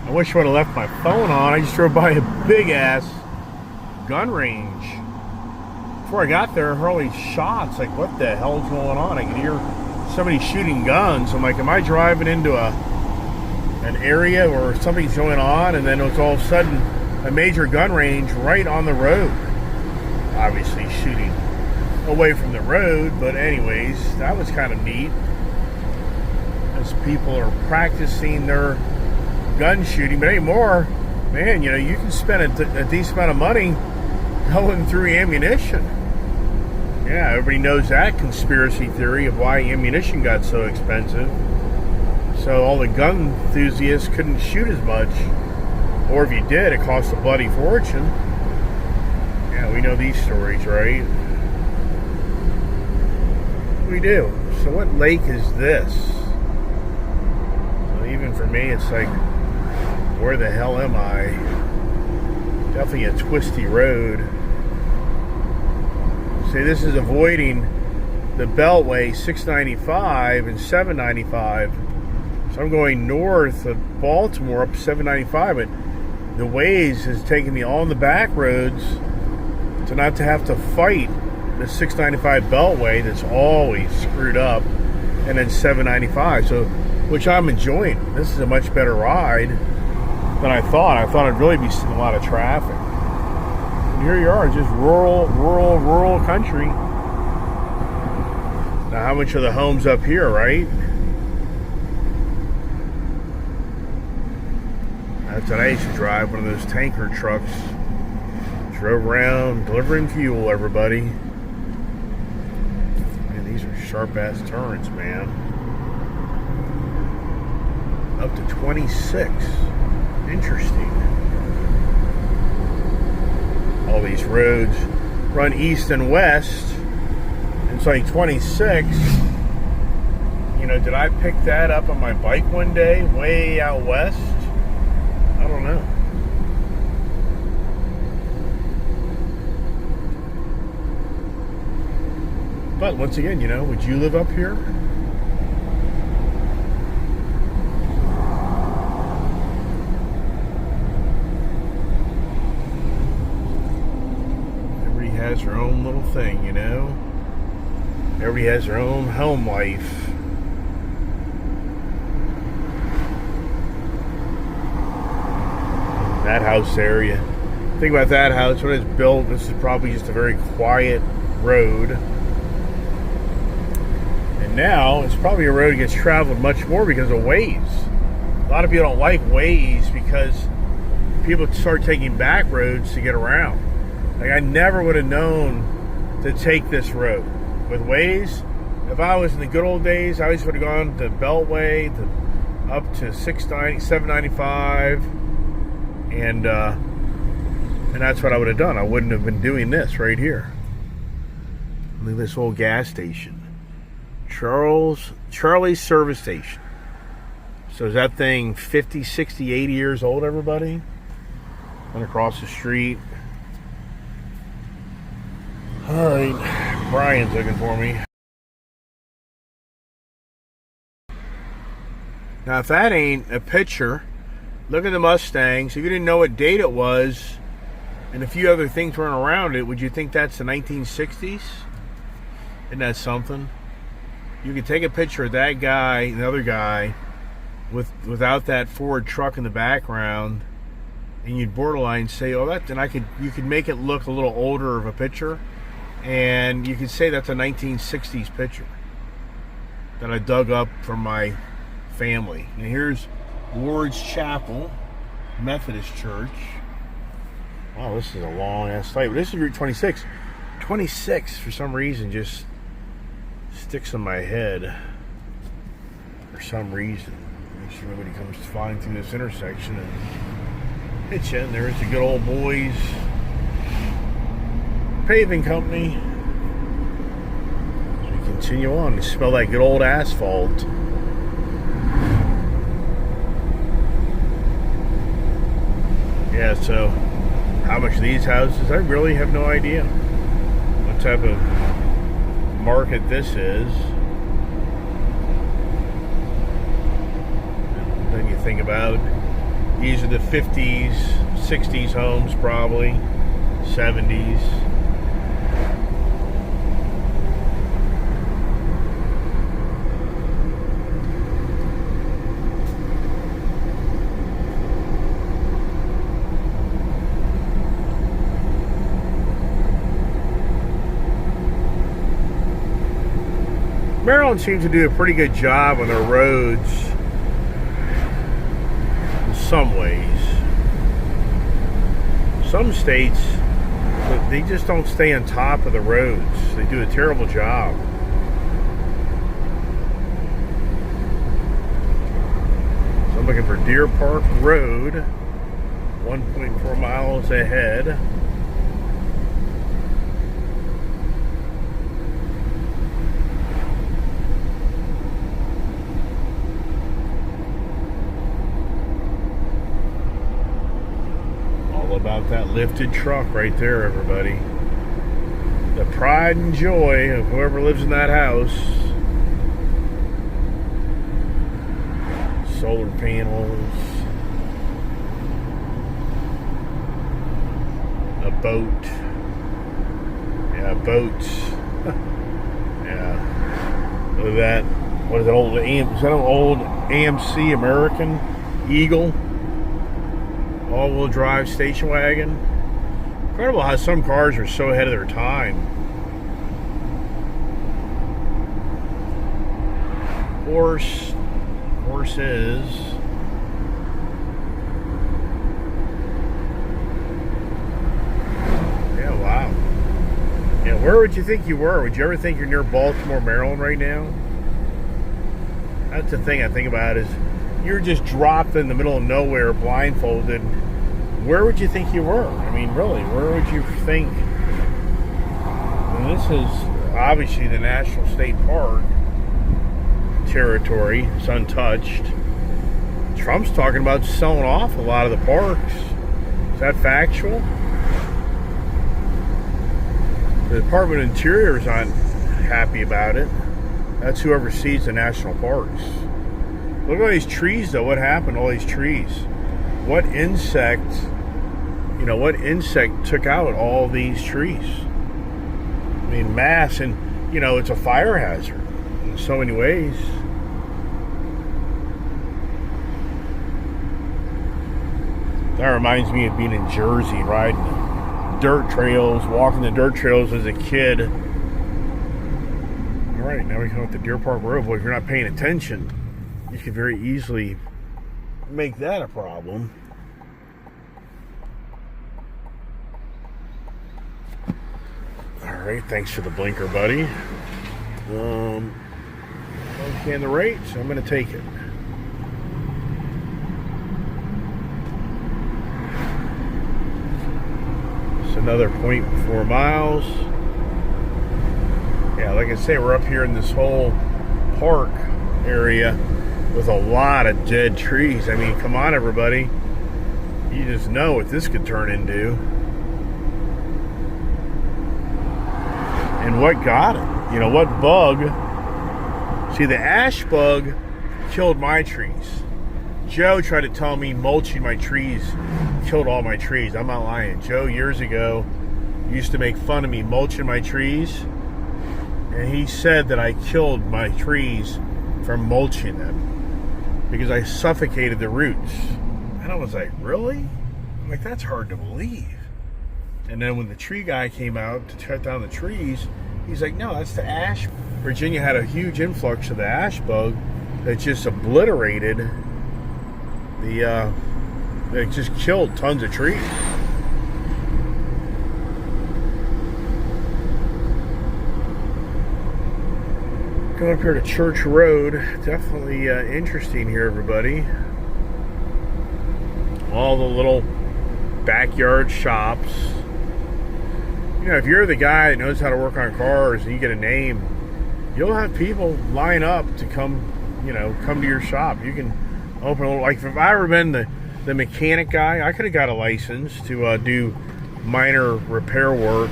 I wish I would have left my phone on. I just drove by a big-ass gun range. Before I got there, I heard all these shots. Like, what the hell's going on? I could hear somebody shooting guns. I'm like, am I driving into an area where something's going on? And then it's all of a sudden a major gun range right on the road. Obviously shooting away from the road, but anyways, that was kind of neat. As people are practicing their gun shooting, but anymore, man, you know, you can spend a decent amount of money going through ammunition. Yeah, everybody knows that conspiracy theory of why ammunition got so expensive. So all the gun enthusiasts couldn't shoot as much, or if you did, it cost a bloody fortune. Yeah, we know these stories, right? We do. So what lake is this? So even for me, it's like, where the hell am I? Definitely a twisty road. See, this is avoiding the Beltway 695 and 795. So I'm going north of Baltimore up 795, but the Waze is taking me on the back roads to not to have to fight the 695 Beltway that's always screwed up, and then 795. So, which I'm enjoying. This is a much better ride than I thought. I thought I'd really be seeing a lot of traffic. And here you are, just rural country. Now, how much are the homes up here, right? That's what I used to drive, one of those tanker trucks. Drove around delivering fuel, everybody. Man, these are sharp-ass turns, man. Up to 26. Interesting. All these roads run east and west. It's like 26. You know, did I pick that up on my bike one day, way out west? I don't know. But once again, you know, would you live up here? Everybody has their own little thing, you know? Everybody has their own home life. That house area. Think about that house when it's built. This is probably just a very quiet road. And now it's probably a road that gets traveled much more because of Waze. A lot of people don't like Waze because people start taking back roads to get around. Like, I never would have known to take this road. With Waze, if I was in the good old days, I always would have gone to Beltway, up to 795. And that's what I would have done. I wouldn't have been doing this right here. Look at this old gas station. Charlie's service station. So is that thing 50, 60, 80 years old, everybody? And across the street. Alright, Brian's looking for me. Now if that ain't a picture, look at the Mustangs. If you didn't know what date it was, and a few other things weren't around it, would you think that's the 1960s? Isn't that something? You could take a picture of that guy and the other guy without that Ford truck in the background, and you'd borderline say, "Oh, that." And you could make it look a little older of a picture, and you could say that's a 1960s picture that I dug up from my family. And here's Ward's Chapel Methodist Church. Wow, this is a long ass site. But this is Route 26. 26 for some reason just sticks in my head. For some reason. Make sure nobody comes flying through this intersection and hits you. And there's the good old boys paving company. As we continue on, you smell that good old asphalt. Yeah, so how much these houses? I really have no idea what type of market this is. Then you think about These are the 50s, 60s homes, probably 70s. Maryland seems to do a pretty good job on their roads in some ways. Some states, they just don't stay on top of the roads. They do a terrible job. So I'm looking for Deer Park Road, 1.4 miles ahead. About that lifted truck right there, everybody. The pride and joy of whoever lives in that house. Solar panels. A boat. Yeah, boats. Yeah. Look at that. What is that old is that an old AMC American Eagle? All-wheel drive station wagon. Incredible how some cars are so ahead of their time. Horses. Yeah, wow. Yeah, where would you think you were? Would you ever think you're near Baltimore, Maryland right now? That's the thing I think about is you're just dropped in the middle of nowhere, blindfolded. Where would you think you were? I mean, really, where would you think? And this is obviously the National State Park territory. It's untouched. Trump's talking about selling off a lot of the parks. Is that factual? The Department of Interior is not happy about it. That's who oversees the national parks. Look at all these trees, though. What happened to all these trees? What insect took out all these trees? I mean, mass, and, it's a fire hazard in so many ways. That reminds me of being in Jersey, riding dirt trails, walking the dirt trails as a kid. All right, now we come up the Deer Park Road. Well, if you're not paying attention, you could very easily make that a problem. Alright, thanks for the blinker, buddy. Okay, on the right, so I'm going to take it. It's another 0.4 miles. Yeah, like I say, we're up here in this whole park area with a lot of dead trees. I mean, come on, everybody. You just know what this could turn into. And what got it? What bug? See, the ash bug killed my trees. Joe tried to tell me mulching my trees killed all my trees. I'm not lying. Joe, years ago, used to make fun of me mulching my trees. And he said that I killed my trees from mulching them because I suffocated the roots. And I was like, really? I'm like, that's hard to believe. And then when the tree guy came out to cut down the trees, he's like, no, that's the ash. Virginia had a huge influx of the ash bug that just obliterated it just killed tons of trees. Going up here to Church Road. Definitely interesting here, everybody. All the little backyard shops. If you're the guy that knows how to work on cars and you get a name, you'll have people line up to come to your shop. You can open a little, like if I ever been the mechanic guy, I could have got a license to do minor repair work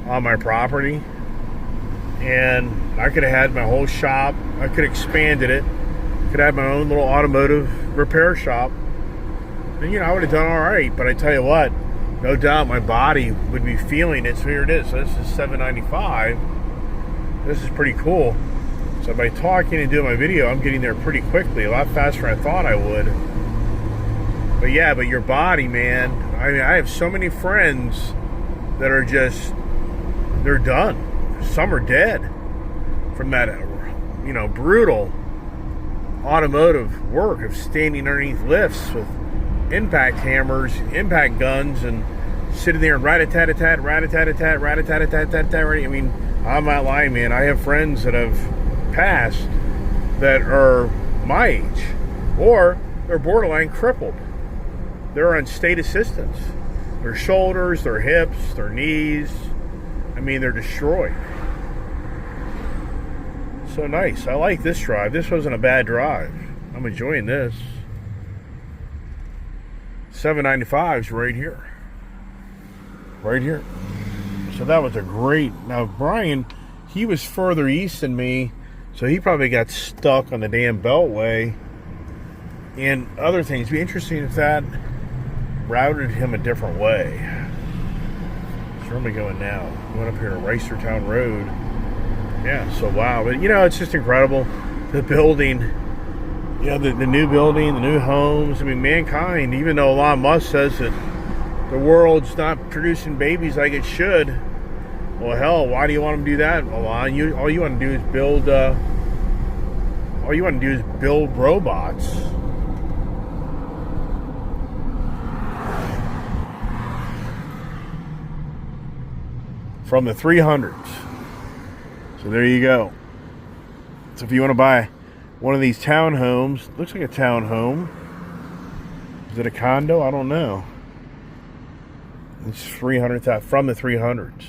on my property. And I could have had my whole shop. I could have expanded it. Could have my own little automotive repair shop. And, you know, I would have done all right. But I tell you what, no doubt my body would be feeling it. So here it is. So this is $7.95. This is pretty cool. So by talking and doing my video, I'm getting there pretty quickly, a lot faster than I thought I would. But yeah, but your body, man. I mean, I have so many friends that are just, they're done. Some are dead from that, you know, brutal automotive work of standing underneath lifts with impact hammers, impact guns, and sitting there and rat-a-tat-a-tat, rat-a-tat-a-tat, rat-a-tat-a-tat-tat. I mean, I'm not lying, man. I have friends that have passed that are my age, or they're borderline crippled. They're on state assistance. Their shoulders, their hips, their knees, I mean, they're destroyed. So nice. I like this drive. This wasn't a bad drive. I'm enjoying this. $7.95's right here. Right here. So that was a great... Now, Brian, he was further east than me, so he probably got stuck on the damn Beltway and other things. It'd be interesting if that routed him a different way. So where am I going now? Going up here to Reisterstown Road. Yeah, so wow. But, you know, it's just incredible. The building, you know, the new building, the new homes. I mean, mankind, even though Elon Musk says that the world's not producing babies like it should, well, hell, why do you want them to do that, Elon? All you want to do is build robots. From the 300s. So there you go. So if you want to buy one of these townhomes, looks like a townhome. Is it a condo? I don't know. It's 300,000 from the 300s.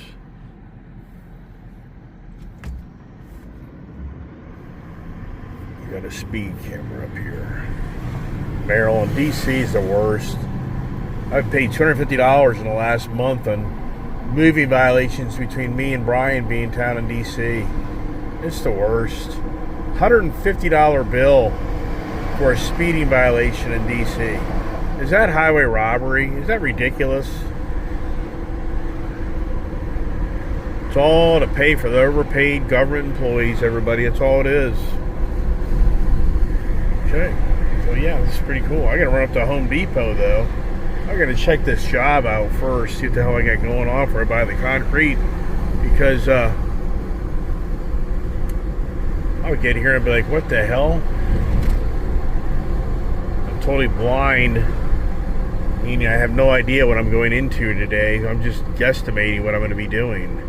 We got a speed camera up here. Maryland, DC is the worst. I've paid $250 in the last month on moving violations between me and Brian being down in DC. It's the worst. $150 bill for a speeding violation in DC. Is that highway robbery? Is that ridiculous? It's all to pay for the overpaid government employees, everybody. That's all it is. Okay. So yeah, this is pretty cool. I gotta run up to Home Depot though. I gotta check this job out first, see what the hell I got going on before I buy the concrete. Because I would get here and be like, what the hell? I'm totally blind. Meaning I have no idea what I'm going into today. I'm just guesstimating what I'm going to be doing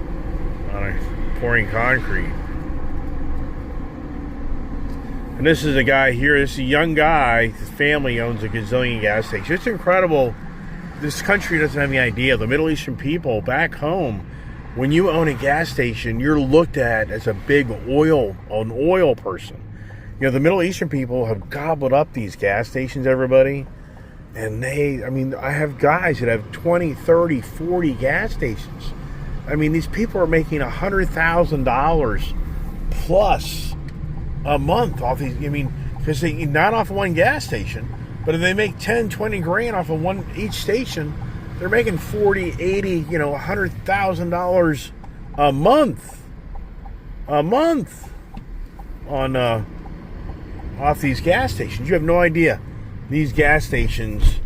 on pouring concrete. And this is a guy here, this is a young guy, his family owns a gazillion gas stations. It's incredible. This country doesn't have any idea. The Middle Eastern people back home, when you own a gas station, you're looked at as a big an oil person. You know, the Middle Eastern people have gobbled up these gas stations, everybody. And I have guys that have 20, 30, 40 gas stations. I mean, these people are making $100,000 plus a month off these. I mean, because they not off of one gas station, but if they make 10, 20 grand off of one each station, they're making 40, 80, $100,000 a month. A month on off these gas stations. You have no idea. These gas stations,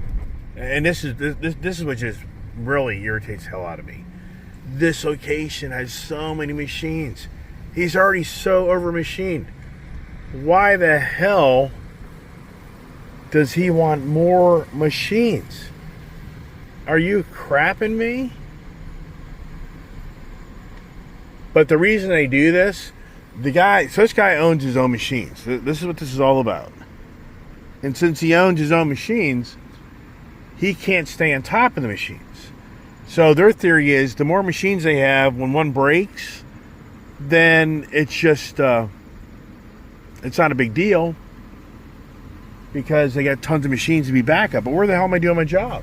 and this is what just really irritates the hell out of me. This location has so many machines. He's already so over machined. Why the hell does he want more machines? Are you crapping me? But the reason they do this, this guy owns his own machines. This is what this is all about. And since he owns his own machines, he can't stay on top of the machines. So their theory is the more machines they have, when one breaks, then it's just, it's not a big deal because they got tons of machines to be backup. But where the hell am I doing my job?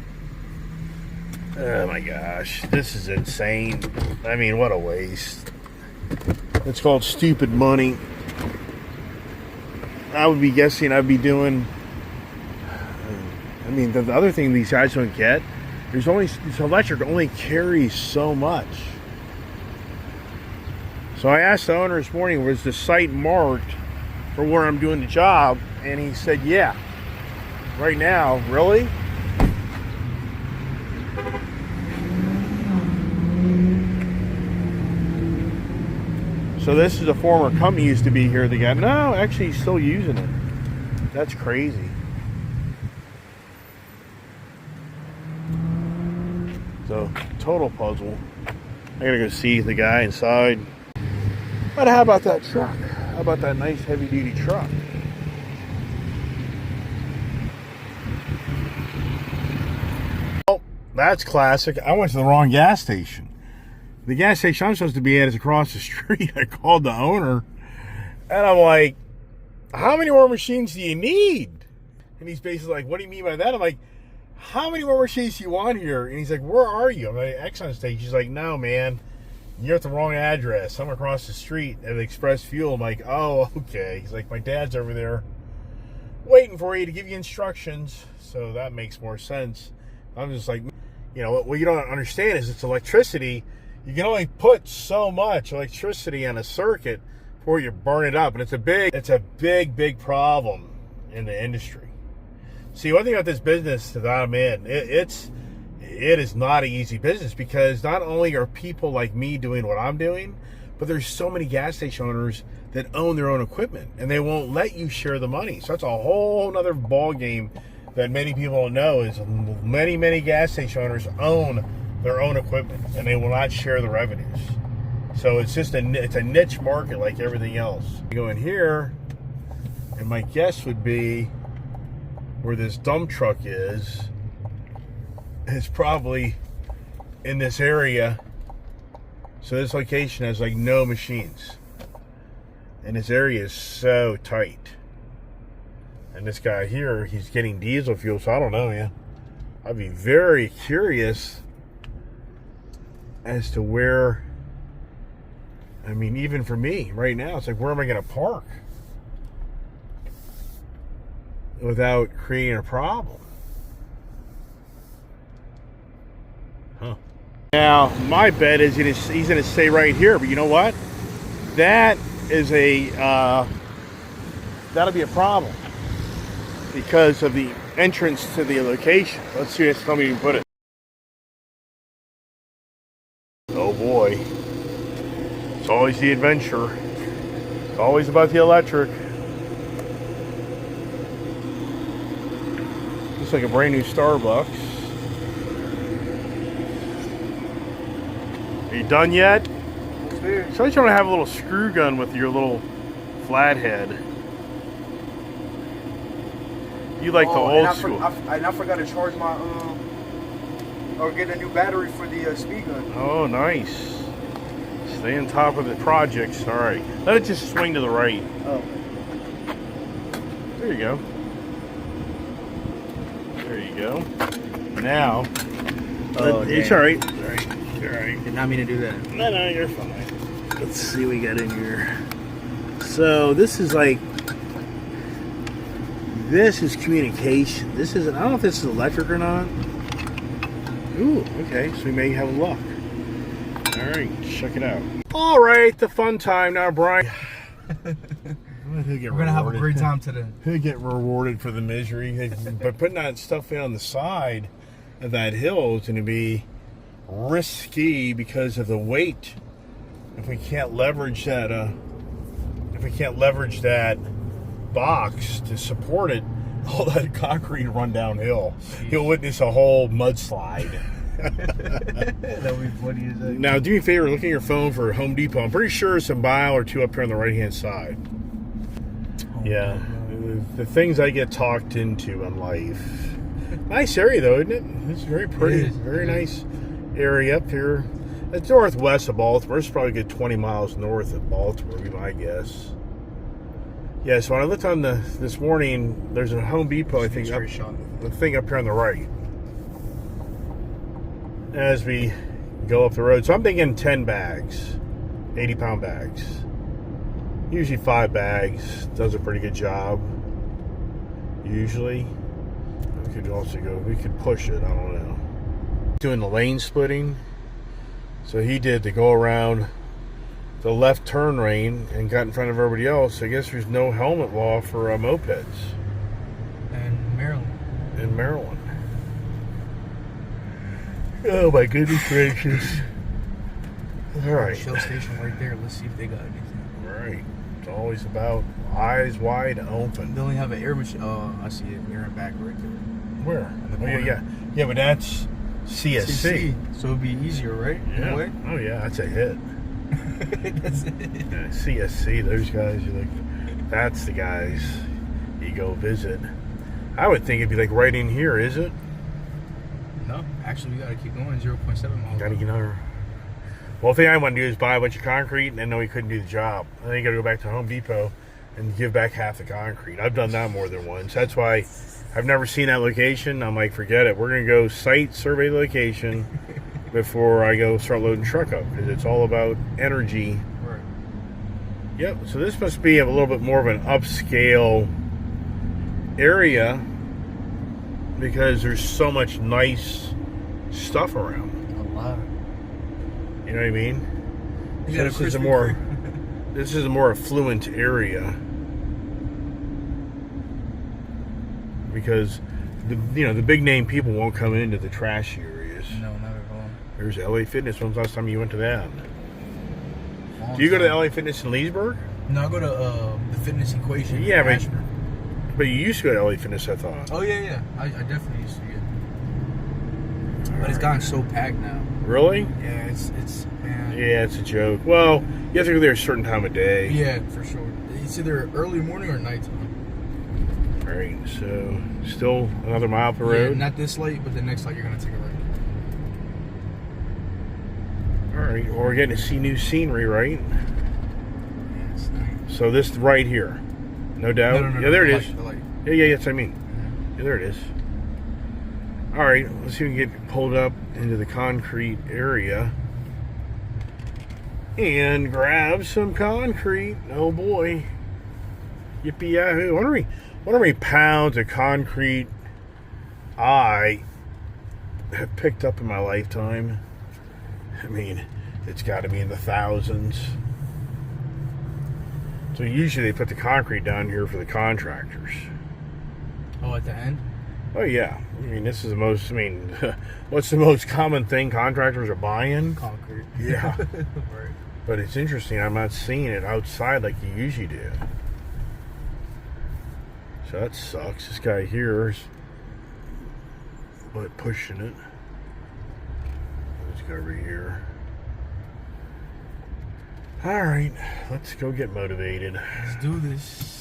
Oh my gosh, this is insane. I mean, what a waste. It's called stupid money. I would be guessing I'd be doing I mean, the other thing these guys don't get, there's only, this electric only carries so much. So I asked the owner this morning, was the site marked for where I'm doing the job? And he said, yeah. Right now, really? So this is a former company used to be here. They got, no, actually he's still using it. That's crazy. So, total puzzle. I gotta go see the guy inside. But how about that truck? How about that nice heavy duty truck? Oh, that's classic. I went to the wrong gas station. The gas station I'm supposed to be at is across the street. I called the owner and I'm like, how many more machines do you need? And he's basically like, what do you mean by that? I'm like, how many more machines do you want here? And he's like, where are you? I'm at Exxon station. He's like, no, man, you're at the wrong address. I'm across the street at Express Fuel. I'm like, oh, okay. He's like, my dad's over there waiting for you to give you instructions. So that makes more sense. I'm just like, you know, what you don't understand is it's electricity. You can only put so much electricity on a circuit before you burn it up. And it's a big problem in the industry. See, one thing about this business that I'm in, it is not an easy business, because not only are people like me doing what I'm doing, but there's so many gas station owners that own their own equipment and they won't let you share the money. So that's a whole other ball game that many people don't know, is many gas station owners own their own equipment and they will not share the revenues. So it's just it's a niche market like everything else. You go in here, and my guess would be where this dump truck is probably in this area. So this location has like no machines. And this area is so tight. And this guy here, he's getting diesel fuel, so I don't know, man. I'd be very curious as to where, I mean, even for me right now, it's like, where am I going to park without creating a problem? Huh. Now, my bet is he's going to stay right here, but you know what? That is that'll be a problem because of the entrance to the location. Let's see if somebody can put it. Oh boy. It's always the adventure. It's always about the electric. Looks like a brand new Starbucks. Are you done yet? So I just want to have a little screw gun with your little flathead. You like the old school. I forgot to charge my or get a new battery for the speed gun. Oh, nice. Stay on top of the projects. All right. Let it just swing to the right. Oh. There you go. There you go. Now. Oh, it's all right. All right. All right. Did not mean to do that. No, you're fine. Let's see what we got in here. So this is like, this is communication. This isn't, I don't know if this is electric or not. Ooh, okay, so we may have luck. All right, check it out. All right, the fun time now, Brian. We're gonna have a great time today. He'll get rewarded for the misery. But putting that stuff in on the side of that hill is going to be risky because of the weight. If we can't leverage that, box to support it, all that concrete run downhill. You'll witness a whole mudslide. That'll be funny as heck. Now, do me a favor, look at your phone for Home Depot. I'm pretty sure it's a mile or two up here on the right-hand side. Yeah, the things I get talked into in life. Nice area, though, isn't it? It's very pretty. It is. Very nice area up here. It's northwest of Baltimore. It's probably a good 20 miles north of Baltimore, would be my guess. Yeah, so when I looked on this morning, there's a Home Depot, I think, the thing up here on the right. As we go up the road. So I'm thinking 10 bags, 80-pound bags. Usually 5 bags does a pretty good job. Usually. We could also go, we could push it, I don't know. Doing the lane splitting. So he did to go around the left turn lane and got in front of everybody else. I guess there's no helmet law for mopeds. And Maryland. In Maryland. Oh my goodness gracious. Alright. Shell station right there. Let's see if they got anything. Right. It's always about eyes wide open. They only have an air machine. Oh, I see it. Air and back right there. Where? In the Oh, yeah, corner. yeah. Yeah, but that's CSC. So it'd be easier, right? In Yeah. a way? Oh yeah, that's a hit. That's it. Yeah, CSC, those guys, you're like, that's the guys you go visit. I would think it'd be like right in here, is it? No, actually, we gotta keep going. 0.7 miles. Gotta get another. Well, the thing I want to do is buy a bunch of concrete and then know we couldn't do the job. And then you gotta go back to Home Depot and give back half the concrete. I've done that more than once. That's why I've never seen that location. I'm like, forget it. We're gonna go site survey the location before I go start loading truck up, because it's all about energy. Right. Yep, so this must be a little bit more of an upscale area because there's so much nice stuff around. A lot. You know what I mean? You So got a this is a Krispy more Kreme. this is a more affluent area because the big name people won't come into the trashy areas. No, not at all. There's LA Fitness. When's the last time you went to that? Do you go to the LA Fitness in Leesburg? No, I go to the Fitness Equation. Yeah, in but- Ashburn. But you used to go to LA Fitness, I thought. Oh yeah. I definitely used to get. But it's gotten so packed now. Really? Yeah, it's man. Yeah, it's a joke. Well, you have to go there a certain time of day. Yeah, for sure. It's either early morning or nighttime. All right, so still another mile per Yeah, road. not this late, but the next light you're gonna take a right. All right, well, we're getting to see new scenery, right? Yeah, it's nice. So this right here, no doubt. No, Yeah, there it the is. light, the light. Yeah, that's what I mean. Yeah, there it is. All right, let's see if we can get pulled up into the concrete area and grab some concrete. Oh boy. Yippee yahoo. I wonder how many pounds of concrete I have picked up in my lifetime. I mean, it's got to be in the thousands. So usually they put the concrete down here for the contractors. Oh, at the end? Oh yeah, I mean this is the most. I mean, what's the most common thing contractors are buying? Concrete. Yeah, Right. but it's interesting. I'm not seeing it outside like you usually do. So that sucks. This guy here is pushing it. Let's go over here. All right, let's go get motivated. Let's do this.